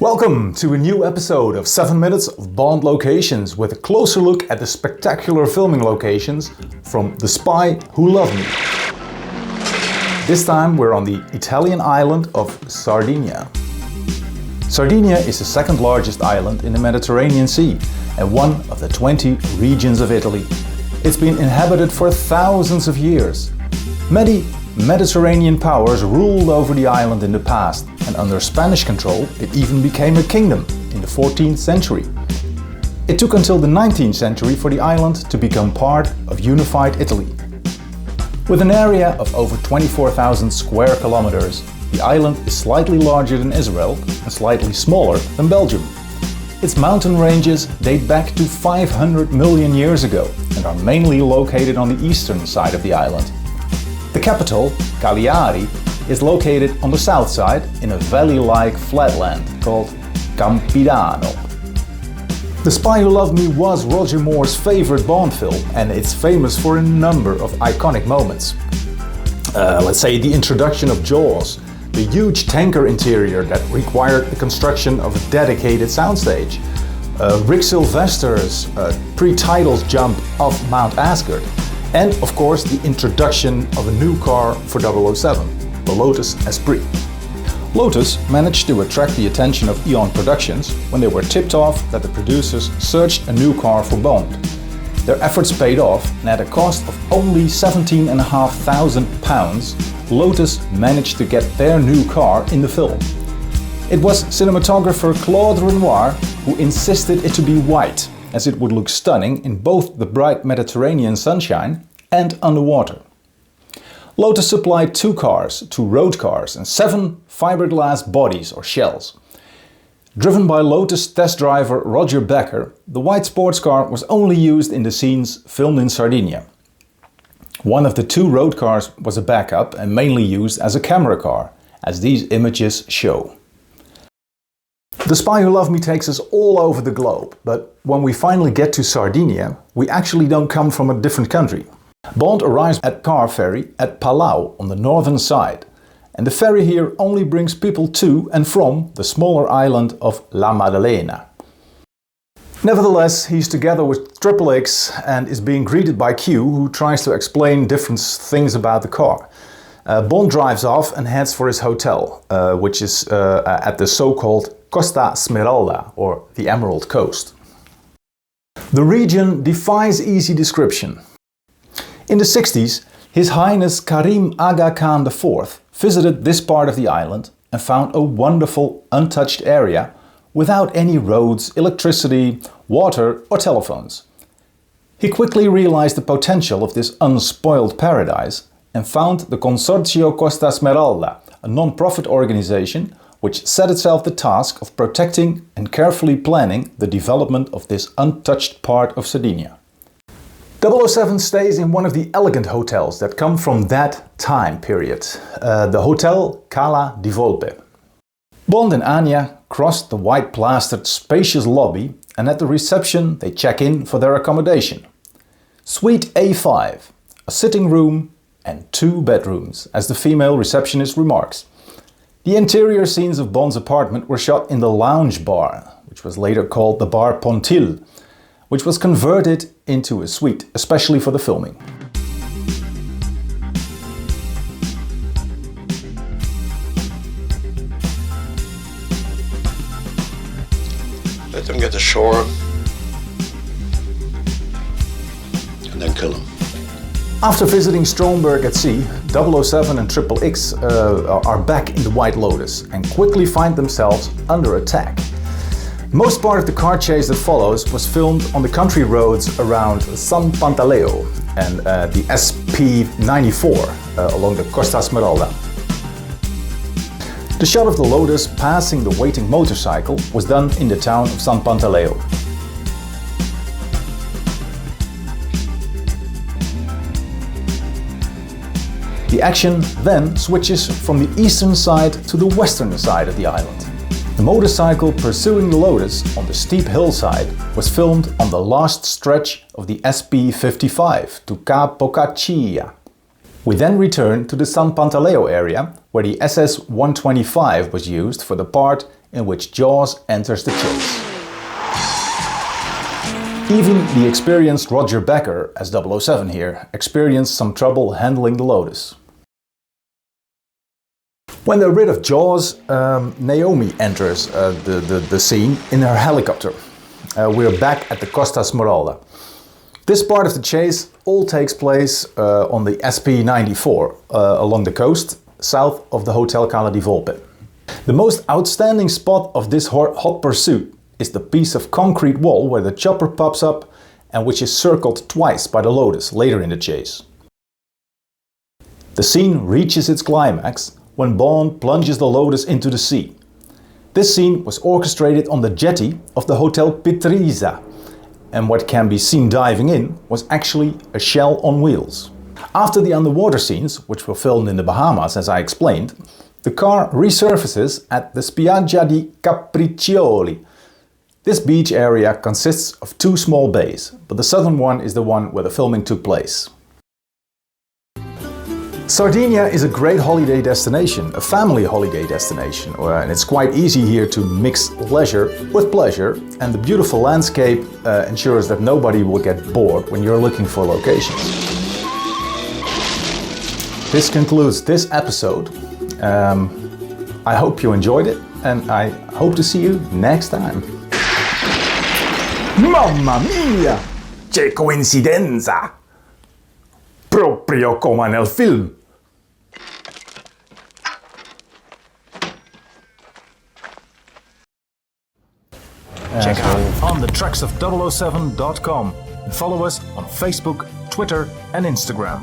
Welcome to a new episode of 7 Minutes of Bond Locations with a closer look at the spectacular filming locations from The Spy Who Loved Me. This time we're on the Italian island of Sardinia. Sardinia is the second largest island in the Mediterranean Sea and one of the 20 regions of Italy. It's been inhabited for thousands of years. Many Mediterranean powers ruled over the island in the past, and under Spanish control it even became a kingdom in the 14th century. It took until the 19th century for the island to become part of unified Italy. With an area of over 24,000 square kilometers, the island is slightly larger than Israel and slightly smaller than Belgium. Its mountain ranges date back to 500 million years ago and are mainly located on the eastern side of the island. The capital, Cagliari, is located on the south side in a valley-like flatland called Campidano. The Spy Who Loved Me was Roger Moore's favorite Bond film, and it's famous for a number of iconic moments. Let's say the introduction of Jaws, the huge tanker interior that required the construction of a dedicated soundstage, Rick Sylvester's pre-titles jump off Mount Asgard, and of course the introduction of a new car for 007, the Lotus Esprit. Lotus managed to attract the attention of Eon Productions when they were tipped off that the producers searched a new car for Bond. Their efforts paid off, and at a cost of only £17,500, Lotus managed to get their new car in the film. It was cinematographer Claude Renoir who insisted it to be white, as it would look stunning in both the bright Mediterranean sunshine and underwater. Lotus supplied 2 cars, 2 road cars and 7 fiberglass bodies or shells. Driven by Lotus test driver Roger Becker, the white sports car was only used in the scenes filmed in Sardinia. One of the 2 road cars was a backup and mainly used as a camera car, as these images show. The Spy Who Loved Me takes us all over the globe, but when we finally get to Sardinia, we actually don't come from a different country. Bond arrives at car ferry at Palau on the northern side, and the ferry here only brings people to and from the smaller island of La Maddalena. Nevertheless, he's together with XXX and is being greeted by Q, who tries to explain different things about the car. Bond drives off and heads for his hotel, which is at the so-called Costa Smeralda, or the Emerald Coast. The region defies easy description. In the 60s, His Highness Karim Aga Khan IV visited this part of the island and found a wonderful untouched area without any roads, electricity, water or telephones. He quickly realized the potential of this unspoiled paradise and found the Consortio Costa Smeralda, a non-profit organization which set itself the task of protecting and carefully planning the development of this untouched part of Sardinia. 007 stays in one of the elegant hotels that come from that time period, the Hotel Cala di Volpe. Bond and Anya cross the white-plastered spacious lobby, and at the reception they check in for their accommodation. Suite A5, a sitting room and 2 bedrooms, as the female receptionist remarks. The interior scenes of Bond's apartment were shot in the lounge bar, which was later called the Bar Pontil, which was converted into a suite, especially for the filming. Let them get ashore and then kill them. After visiting Stromberg at sea, 007 and XXX are back in the White Lotus and quickly find themselves under attack. Most part of the car chase that follows was filmed on the country roads around San Pantaleo and the SP94 along the Costa Smeralda. The shot of the Lotus passing the waiting motorcycle was done in the town of San Pantaleo. The action then switches from the eastern side to the western side of the island. The motorcycle pursuing the Lotus on the steep hillside was filmed on the last stretch of the SP55 to Capocaccia. We then return to the San Pantaleo area, where the SS-125 was used for the part in which Jaws enters the chase. Even the experienced Roger Becker, as 007 here, experienced some trouble handling the Lotus. When they're rid of Jaws, Naomi enters the scene in her helicopter. We're back at the Costa Smeralda. This part of the chase all takes place on the SP-94 along the coast, south of the Hotel Cala di Volpe. The most outstanding spot of this hot pursuit is the piece of concrete wall where the chopper pops up and which is circled twice by the Lotus later in the chase. The scene reaches its climax when Bond plunges the Lotus into the sea. This scene was orchestrated on the jetty of the Hotel Pitrisa, and what can be seen diving in was actually a shell on wheels. After the underwater scenes, which were filmed in the Bahamas as I explained, the car resurfaces at the Spiaggia di Capriccioli. This beach area consists of two small bays, but the southern one is the one where the filming took place. Sardinia is a great holiday destination, a family holiday destination, and it's quite easy here to mix leisure with pleasure, and the beautiful landscape ensures that nobody will get bored when you're looking for locations. This concludes this episode. I hope you enjoyed it, and I hope to see you next time. Mamma mia! Che coincidenza! Proprio come nel film! Check out onthetrucksOf007.com and follow us on Facebook, Twitter and Instagram.